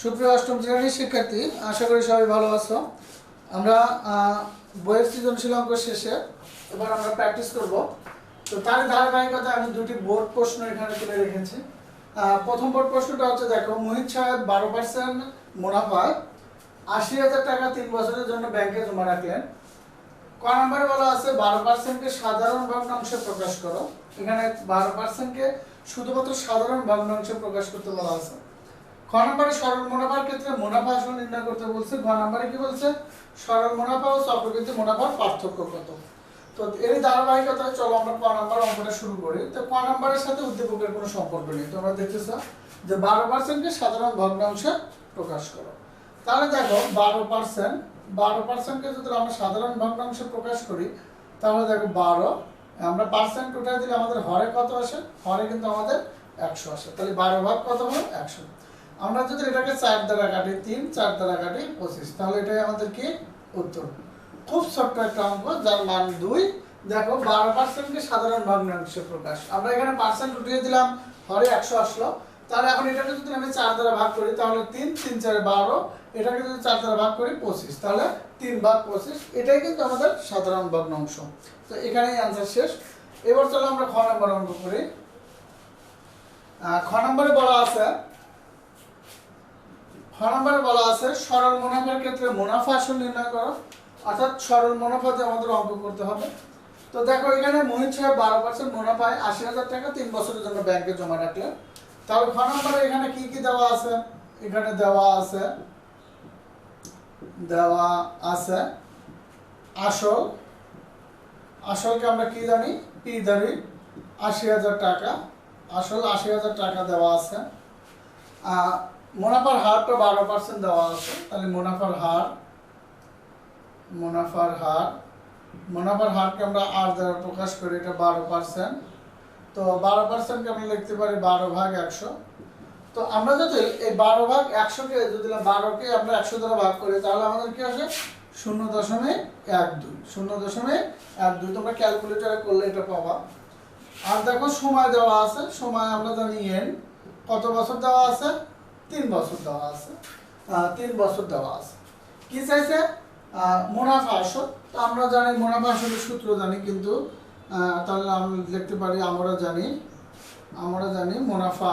সুপ্রিয় অষ্টম শ্রেণীর শিক্ষার্থী, আশা করি সবাই ভালো আছো। আমরা বইয়ের সৃজনশীল অঙ্ক শেষে এবার আমরা প্র্যাকটিস করব। তো তার ধারাবাহিকতা আমি দুটি বোর্ড প্রশ্ন এখানে তুলে রেখেছি। প্রথম বোর্ড প্রশ্নটা হচ্ছে, দেখো, মোহিত সাহেব 12% মুনাফায় 80,000 টাকা 3 বছরের জন্য ব্যাংকে জমা রাখলেন। ক নম্বরে বলা আছে 12%কে সাধারণ ভগ্নাংশে প্রকাশ করো। এখানে 12%কে শুধুমাত্র সাধারণ ভগ্নাংশে প্রকাশ করতে বলা আছে। খ নম্বরে সরল মুনাফার ক্ষেত্রে মুনাফা আসল নির্ণয় করতে বলছে। গ নম্বরে কি বলছে, সরল মুনাফা ও চক্রবৃদ্ধি মুনাফার পার্থক্য কত। তো এর ধারাবাহিকতায় চলো আমরা ক নম্বর অঙ্কটা শুরু করি। তো ক নম্বরের সাথে উদ্দীপকের কোনো সম্পর্ক নেই। তোমরা দেখতেছো যে 12%কে সাধারণ ভগ্নাংশে প্রকাশ করো। তাহলে দেখো 12%কে যদি আমরা সাধারণ ভগ্নাংশে প্রকাশ করি, তাহলে দেখো 12, আমরা পার্সেন্ট উঠাই দিলে আমাদের হরে কত আসে? হরে কিন্তু আমাদের 100 আসে। তাহলে 12 ভাগ কত হলো? 100। আমরা যদি এটাকে 4 দ্বারা কাটি 3, 4 দ্বারা কাটি 25, তাহলে এটাই আমাদের কি উত্তর। খুব ছোট্ট একটা অঙ্ক যার মান 2। দেখো 12%কে সাধারণ ভগ্নাংশে প্রকাশ, আমরা এখানে পার্সেন্ট উঠিয়ে দিলাম, হরে 100 আসলো। তাহলে এখন এটাকে যদি আমি 4 দ্বারা ভাগ করি তাহলে 3, 3 4 12, এটাকে যদি 4 দ্বারা ভাগ করি 25, তাহলে 3 ভাগ 25, এটাই কিন্তু আমাদের সাধারণ ভগ্নাংশ। তো এখানেই आंसर শেষ। এবার চলো আমরা খ নম্বর অঙ্ক করি। খ নম্বরে বলা আছে সরল মুনাফার ক্ষেত্রে মুনাফা আসল নির্ণয় করো। অর্থাৎ সরল মুনাফা দিয়ে আমাদের অঙ্ক করতে হবে। তো দেখো এখানে মোহিত সাহেব 12% মুনাফায় 80,000 টাকা 3 বছরের জন্য ব্যাংকে জমা রাখলেন। তাহলে খ নম্বরে এখানে কি কি দেওয়া আছে? এখানে দেওয়া আছে আসলকে আমরা কি জানি? পি ধরি। 80,000 টাকা, আসল 80,000 টাকা দেওয়া আছে। মুনাফার হারটা 12% দেওয়া আছে। তাহলে মুনাফার হারকে আমরা আর দ্বারা প্রকাশ করি, এটা 12%। তো 12%কে আমরা লিখতে পারি 12 ভাগ 100। তো আমরা যদি এই 12 ভাগ 100কে যদি 12কে আমরা 100 দ্বারা ভাগ করি, তাহলে আমাদের কি আসে? 0.12। তোমরা ক্যালকুলেটরে করলে এটা পাবা। আর দেখো সময় দেওয়া আছে। সময় আমরা জানি n। কত বছর দেওয়া আছে? 3 বছর দেওয়া আছে। 3 বছর দেওয়া আছে। কি চাইছে? মুনাফা আসল। তো আমরা জানি মুনাফা আসলের সূত্র জানি, কিন্তু তাহলে আমরা লিখতে পারি, আমরা জানি মুনাফা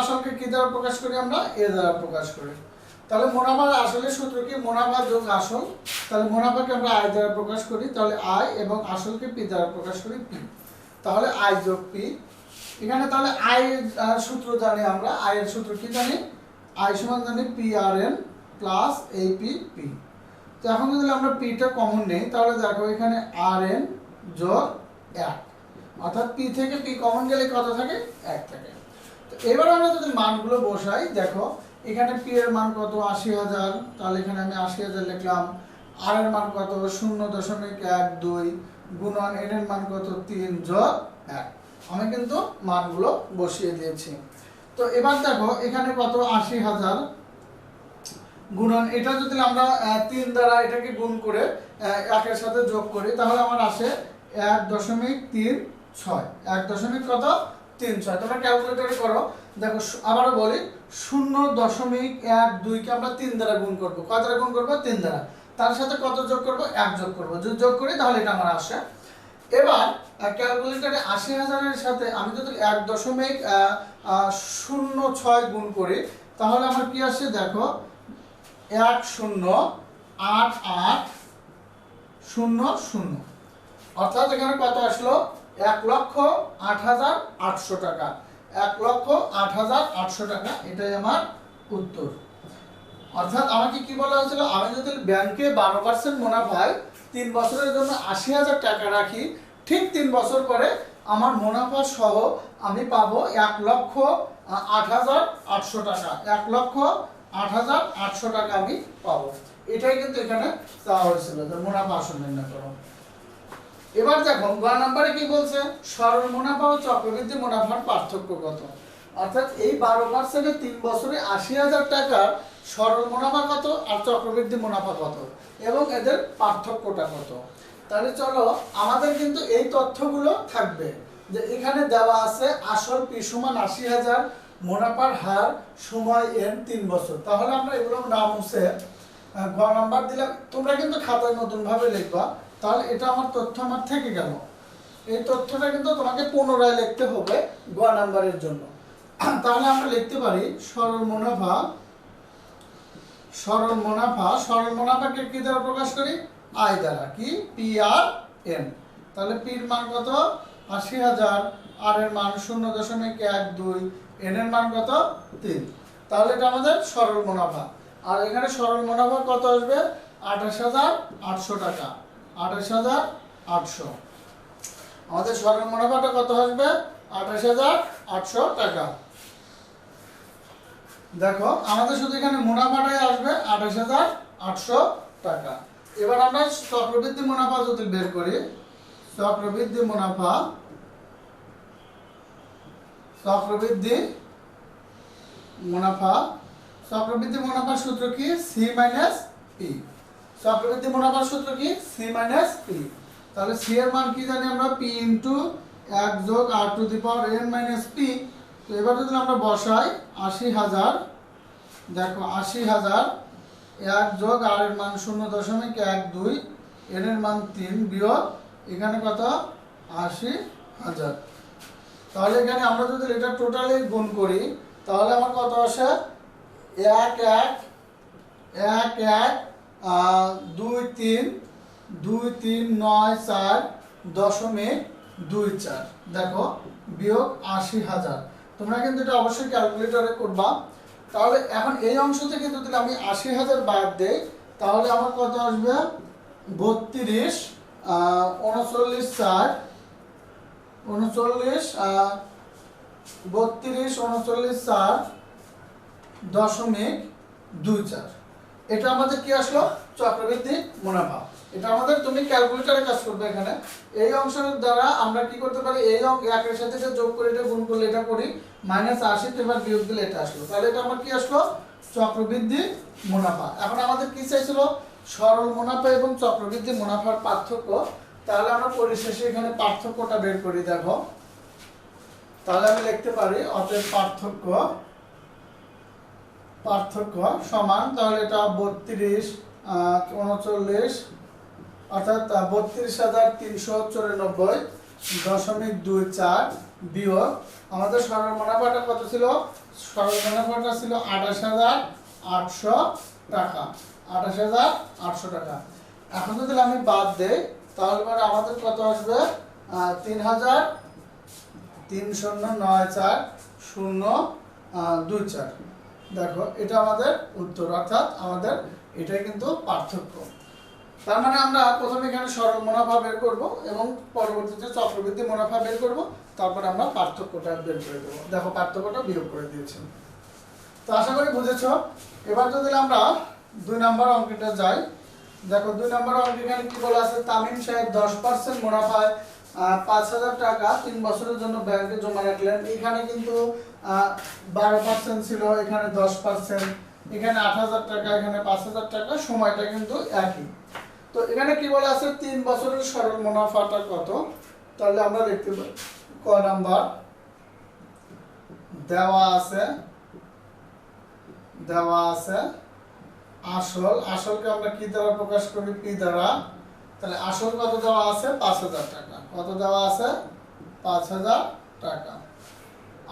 আসলকে কি দ্বারা প্রকাশ করি? আমরা এ দ্বারা প্রকাশ করি। তাহলে মুনাফার আসলের সূত্র কি? মুনাফা যোগ আসল। তাহলে মুনাফাকে আমরা আয় দ্বারা প্রকাশ করি, তাহলে আয়, এবং আসলকে পি দ্বারা প্রকাশ করি, পি। তাহলে আয় যোগ পি। এখানে তাহলে আয় সূত্র জানি আমরা। আয়ের সূত্র কি জানি? আয় সমান জানি পি আর এন প্লাস এই পি পি। তো এখন যদি আমরা পিটা কমন নেই, তাহলে দেখো এখানে আর এন যোগ 1, অর্থাৎ পি থেকে পি কমন গেলে কত থাকে? 1 থাকে। তো এবার আমরা যদি মানগুলো বসাই, দেখো এখানে পি এর মান কত? 80,000। তাহলে এখানে আমি 80,000 লিখলাম। আর এর মান কত? 0.12 গুণন এন এর মান কত? 3 যোগ 1। আমি কিন্তু মানগুলো বসিয়ে দিয়েছি। তো এবার দেখো এখানে কত? 80,000 গুণন, এটা যদি আমরা 3 দ্বারা এটাকে গুণ করে 1 এর সাথে যোগ করি, তাহলে আমার আসে 1.36। 1.36 তোমরা ক্যালকুলেটরে করো। দেখো আবারও বলি, 0.12 কে আমরা 3 দ্বারা গুণ করব। কত দ্বারা গুণ করব? 3 দ্বারা। তার সাথে কত যোগ করব? 1 যোগ করব। যদি যোগ করি তাহলে এটা আমার আসে। এবার ক্যালকুলেটরে 80,000 এর সাথে আমি যদি 1.06 গুণ করি, তাহলে আমার কি আসে? দেখো 108800, অর্থাৎ এখানে কত আসলো? 1,08,800 টাকা। 1,08,800 টাকা, এটাই আমার উত্তর। অর্থাৎ আমাকে কি বলা হয়েছিল? আমি যদি ব্যাংকে 12% মুনাফায় 3 বছরের জন্য 80,000 টাকা রাখি, ঠিক 3 বছর পরে আমার মুনাফা সহ আমি পাবো 1,08,800 টাকা। 1,08,800 টাকা আমি পাবো। এটাই কিন্তু এখানে চাওয়া হয়েছিল যে মুনাফা আসল নির্ণয় করো। এবার দেখো গ নম্বরে কি বলছে? সরল মুনাফা ও চক্রবৃদ্ধি মুনাফার পার্থক্য কত। অর্থাৎ এই 12%-এ 3 বছরে 80,000 টাকার সরল মুনাফা কত আর চক্রবৃদ্ধি মুনাফা কত, এবং এদের পার্থক্যটা কত। তাহলে চলো, আমাদের কিন্তু এই তথ্যগুলো থাকবে যে এখানে দেওয়া আছে আসল পি সমান 80,000, মুনাফার হার সময় n 3 বছর। তাহলে আমরা এগুলো না মুছে গ নাম্বার দিলাম। তোমরা কিন্তু খাতায় নতুন ভাবে লিখবা, তাহলে এটা আমার তথ্য আমার থেকে গেল। এই তথ্যটা কিন্তু তোমাকে পুনরায় লিখতে হবে গ নাম্বারের জন্য। তাহলে আমরা লিখতে পারি সরল মুনাফা, সরল মুনাফা, সরল মুনাফাকে কি দ্বারা প্রকাশ করি? আয় দ্বারা, কি PRN। তাহলে p এর মান কত? ৮০,০০০, আর এর মান 0.12, n এর মান কত? 3। তাহলে এটা আমাদের সরল মুনাফা। আর এখানে সরল মুনাফা কত আসবে? ২৮,৮০০ টাকা। ২৮,৮০০। আমাদের সরল মুনাফাটা কত আসবে? ২৮,৮০০ টাকা। দেখো আমাদের শুধু এখানে মুনাফাটাই আসবে ২৮,৮০০ টাকা। এবার আমরা চক্রবৃদ্ধি মুনাফা যদি বের করি, চক্রবৃদ্ধি মুনাফা, চক্রবৃদ্ধি মুনাফা, চক্রবৃদ্ধি মুনাফার সূত্র কি? C minus P। চক্রবৃদ্ধি মুনাফার সূত্র কি? C minus P। তাহলে C এর মান কি জানি আমরা? P ইনটু 1 যোগ r to the power n minus P। তো এবার যদি আমরা বসাই ৮০,০০০, দেখো ৮০,০০০, 1 যোগ r এর মান 0.12, n এর মান 3 বিয়োগ এখানে কত? ৮০,০০০। তাহলে এখানে আমরা যদি এটা টোটালি গুণ করি তাহলে আমার কত আসে? 1 1 1 1 2 3 2 3 9 4.24। দেখো বিয়োগ ৮০,০০০। তোমরা কিন্তু এটা অবশ্যই ক্যালকুলেটরে করবা। তাহলে এখন এই অংশ থেকে যদি আমি ৮০,০০০ বাদ দেই তাহলে আমার কত আসবে? ৩২ 39 4 39 32 39 4.24। এটা আমাদের কি আসলো? চক্রবৃদ্ধি মুনাফা। এটা আমাদের তুমি ক্যালকুলেটরে কাজ করবে। এখানে এই অংশের দ্বারা আমরা কি করতে পারি? এই অঙ্ক একের সাথে এটা যোগ করে এটা গুণ করলে এটা করি -৮০, তো এবার বিয়োগ দিলে এটা আসলো। তাহলে এটা আমার কি আসলো? চক্রবৃদ্ধি মুনাফা। এখন আমাদের কি চাইছিল? সরল মুনাফা এবং চক্রবৃদ্ধি মুনাফার পার্থক্য। তাহলে আমরা পরিশেষে এখানে পার্থক্যটা বের করি। দেখো তাহলে আমি লিখতে পারি অতএব পার্থক্য, পার্থক্য সমান, তাহলে এটা 32 39 অর্থাৎ ৩২,৩৯৪.24 বিয়োগ আমাদের সরল মুনাফাটা কত ছিল? সরল মুনাফাটা ছিল ২৮,৮০০ টাকা। ২৮,৮০০ টাকা। এখন যদি আমি বাদ দেই তাহলে পরে আমাদের কত আসবে? ৩,৩০৯৪,০২৪। দেখো এটা আমাদের উত্তর, অর্থাৎ আমাদের এটাই কিন্তু পার্থক্য। তার মানে আমরা প্রথমে এখানে সরল মুনাফা বের করব এবং পরবর্তীতে চক্রবৃদ্ধি মুনাফা বের করব, তারপর আমরা পার্থক্যটা বের করে দেব। দেখো পার্থক্যটা বিয়োগ করে দিয়েছি। তো আশা করি বুঝেছ। এবার যদি আমরা 2 নম্বর অঙ্কটা যাই, দেখো 2 নম্বর অঙ্ক এখানে কি বলা আছে? তামিম সাহেব 10% মুনাফায় ৫,০০০ টাকা 3 বছরের জন্য ব্যাংকে জমা রাখলেন। এখানে কিন্তু 12% ছিল, এখানে 10%, এখানে ৮,০০০ টাকা, এখানে ৫,০০০ টাকা, সময়টা কিন্তু একই। তো এখানে কি বলা আছে? 3 বছরের সরল মুনাফাটা কত? তাহলে আমরা দেখতে পাই ক নাম্বার দেওয়া আছে, দেওয়া আছে আসল, আসলকে আমরা কি দ্বারা প্রকাশ করি? P দ্বারা। তাহলে আসল কত দেওয়া আছে? ৫,০০০ টাকা। কত দেওয়া আছে? ৫,০০০ টাকা।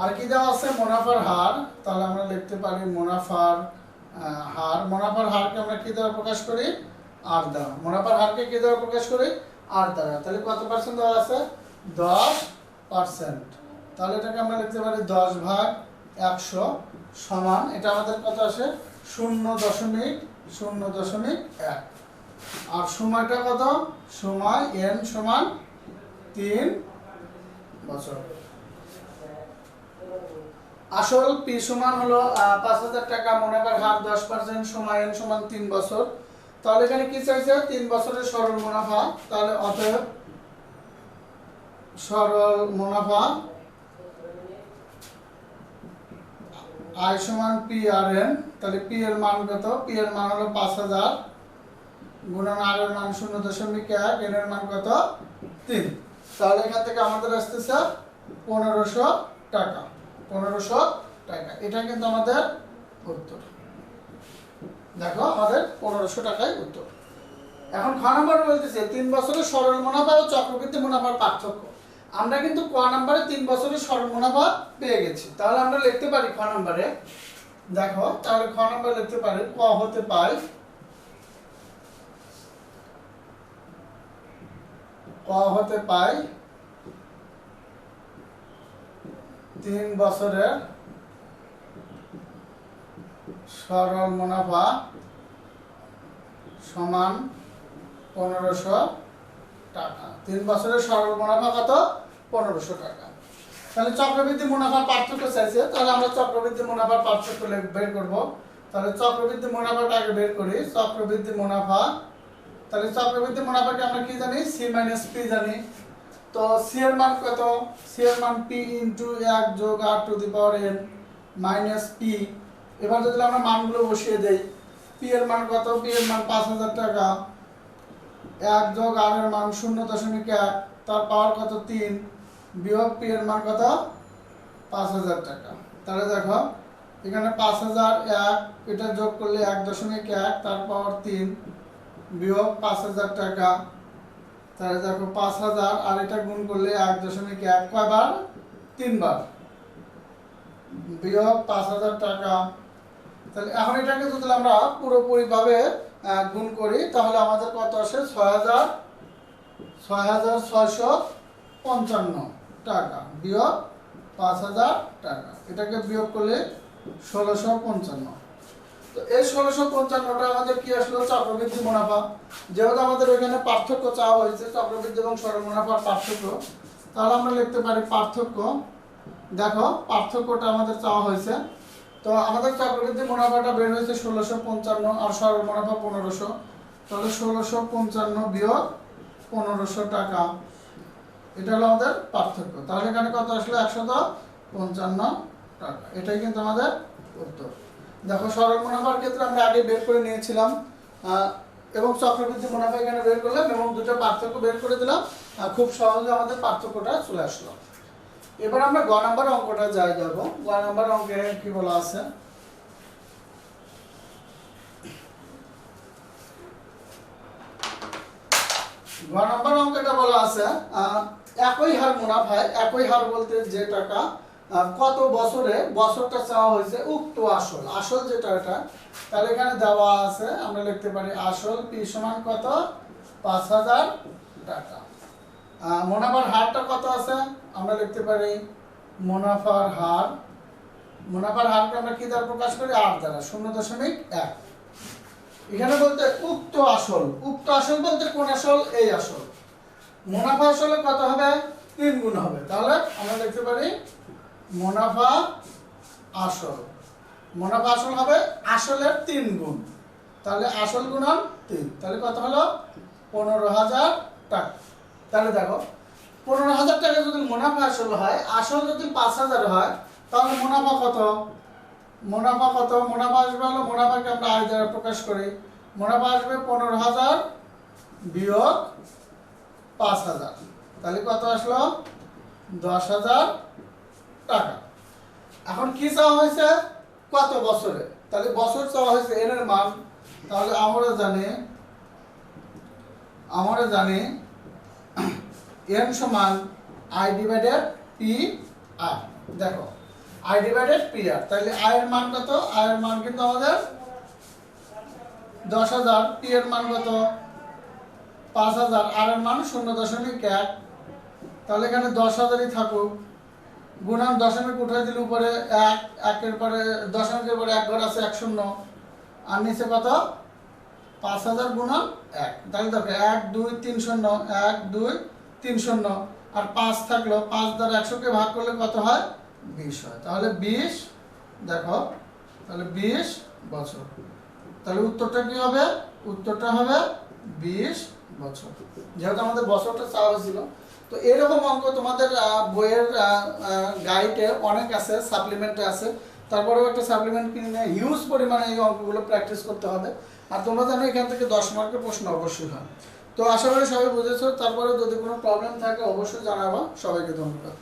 আর কি দেওয়া আছে? মুনাফার হার। তাহলে আমরা লিখতে পারি মুনাফার হার। মুনাফার হারকে আমরা কি দ্বারা প্রকাশ করি? R দ্বারা। মুনাফার হারকে কি দ্বারা প্রকাশ করি? R দ্বারা। তাহলে কত পার্সেন্ট দেওয়া আছে? 10%। তাহলে এটাকে আমরা লিখতে পারি 10/100 সমান, এটা আমাদের কত আসে? 0.0.1। আর সময়টা কত? সময় n সমান 3 বছর। আসল P সমান হলো ৫,০০০ টাকা, মুনাফার হার 10%, সময় n সমান 3 বছর। তাহলে এখানে কি চাইছে? 3 বছরের সরল মুনাফা। তাহলে অতএব সরল মুনাফা I সমান PRN। তাহলে P এর মান কত? P এর মান হলো ৫,০০০ গুণন R এর মান 0.1, n এর মান কত? 3। তাহলে এখান থেকে আমাদের আসতেছে ১৫০০ টাকা। ১৫০০ টাকা। এটা কিন্তু আমাদের উত্তর। দেখো আমাদের 1500 টাকায় উত্তর। এখন খ নম্বর বলতেছে 3 বছরের সরল মুনাফা ও চক্রবৃদ্ধি মুনাফার পার্থক্য। আমরা কিন্তু ক নম্বরে 3 বছরের সরল মুনাফা পেয়ে গেছি, তাহলে আমরা লিখতে পারি খ নম্বরে, দেখো তাহলে খ নম্বরে লিখতে পারি ক হতে পাই, ক হতে পাই 3 বছরের সরল মুনাফা সমান 1500 টাকা। 3 বছরের সরল মুনাফা কত? 1500 টাকা। তাহলে চক্রবৃদ্ধি মুনাফার পার্থক্য চাইছে, তাহলে আমরা চক্রবৃদ্ধি মুনাফার পার্থক্য বের করব। তাহলে চক্রবৃদ্ধি মুনাফাটা আগে বের করি। চক্রবৃদ্ধি মুনাফা, তাহলে চক্রবৃদ্ধি মুনাফাকে আমরা কি জানি? সি মাইনাস পি জানি। তো সি এর মান কত? সি এর মান পি ইনটু 1 যোগ r to the power n minus P. এবার যদি আমরা মানগুলো বসিয়ে দেই, পি এর মান কত? পি এর মান 5000 টাকা, 1 যোগ r এর মান 0.1, তার পাওয়ার কত? 3, বিয়োগ পি এর মান কত? 5000 টাকা। তাহলে দেখো এখানে 5000 1, এটা যোগ করলে 1.1, তার পাওয়ার 3, বিয়োগ 5000 টাকা। তাহলে দেখো 5000 আর এটা গুণ করলে 1.1 কয়বার? 3 বার, বিয়োগ 5000 টাকা। তাহলে এখন এটাকে যদি আমরা পুরোপুরি ভাবে গুণ করি তাহলে আমাদের কত আসে? 6655 টাকা বিয়োগ 5000 টাকা। এটাকে বিয়োগ করলে 1655। তো এই 1655টা আমাদের কি আসলো? চক্রবৃদ্ধি মুনাফা। যেহেতু আমাদের ওইখানে পার্থক্য চাওয়া হয়েছে, চক্রবৃদ্ধি এবং সরল মুনাফার পার্থক্য, তাহলে আমরা লিখতে পারি পার্থক্য। দেখো পার্থক্যটা আমাদের চাওয়া হয়েছে, তো আমাদের চক্রবৃদ্ধি মুনাফাটা বের হয়েছে 1655 আর সরল মুনাফা 1500। তাহলে 1655 বিয়োগ 1500 টাকা, এটা হলো আমাদের পার্থক্য। তাহলে এখানে কত আসলে? 155 টাকা। এটাই কিন্তু আমাদের উত্তর। দেখো সরল মুনাফার ক্ষেত্রে আমরা আগে বের করে নিয়েছিলাম এবং চক্রবৃদ্ধি মুনাফা এখানে বের করলাম এবং দুটো পার্থক্য বের করে দিলাম, খুব সহজে আমাদের পার্থক্যটা চলে আসলো। এবার আমরা গ নাম্বার অঙ্কটা যাই। দেখো গ নাম্বার অঙ্কে কি বলা আছে? গ নাম্বার অঙ্কটা বলা আছে একই হার মুনাফায়, একই হার বলতে যে টাকা কত বছরে, বছরটা চাওয়া হয়েছে উক্ত আসল, আসল যেটা এটা, তাহলে এখানে দেওয়া আছে, আমরা লিখতে পারি আসল পি সমান কত? 5000 টাকা। মুনাফার হারটা কত আছে? আমরা লিখতে পারি মুনাফার হার, মুনাফার হারকে আমরা কি দ্বারা প্রকাশ করি? r দ্বারা, 0.1। এখানে বলতে উক্ত আসল, উক্ত আসল বলতে কোন আসল? এই আসল। মুনাফা আসলে কত হবে? 3 গুণ হবে। তাহলে আমরা লিখতে পারি মুনাফা আসল, মুনাফা আসল হবে আসলের 3 গুণ। তাহলে আসল গুণন 3, তাহলে কত হলো? 15000 টাকা। তাহলে দেখো 15000 টাকা যদি মুনাফা আসল হয়, আসল যদি 5000 হয়, তাহলে মুনাফা কত? মুনাফা কত? মুনাফা আসবে হলো, মুনাফাকে আমরা আয় দ্বারা প্রকাশ করি। মুনাফা আসবে 15000 বিয়োগ 5000, তাহলে কত আসলো? 10000 টাকা। এখন কি চাওয়া হয়েছে? কত বছরে? তাহলে বছর চাওয়া হয়েছে, এর মান। তাহলে আমরা জানি n সমান i ডিভাইডেড পি আর। দেখো i ডিভাইডেড পি আর, তাহলে i এর মান কত? i এর মান কিন্তু আমাদের 10000, পি এর মান কত? 5000, আর এর মান 0.1। তাহলে এখানে 10000ই থাকুক, গুণন দশমিক উঠাই দিলে উপরে 1, 1 এর পরে দশমিকের পরে 1 ঘর আছে 1 শূন্য, আর নিচে কত? 5000 গুণন 1। তাহলে দেখো 1 2 3 0, 1 2 3 0, আর 5 থাকলো, 5 দ্বারা 100 কে ভাগ করলে কত হয়? 20 হয়। তাহলে 20, দেখো তাহলে 20 বছর। তাহলে উত্তরটা কি হবে? উত্তরটা হবে 20 বছর, যেহেতু আমাদের বছরটা চাওয়া হয়েছিল। তো এরকম অঙ্ক তোমাদের বইয়ের গাইডে অনেক আছে, সাপ্লিমেন্টে আছে। তারপরেও একটা সাপ্লিমেন্ট কিনে হিউজ পরিমাণে এই অঙ্কগুলো প্র্যাকটিস করতে হবে। আর তোমরা জানো এখান থেকে 10 মার্কের প্রশ্ন অবশ্যই হয়। তো আশা করি সবাই বুঝেছো। তারপরে যদি কোনো প্রবলেম থাকে অবশ্যই জানাবা। সবাইকে ধন্যবাদ।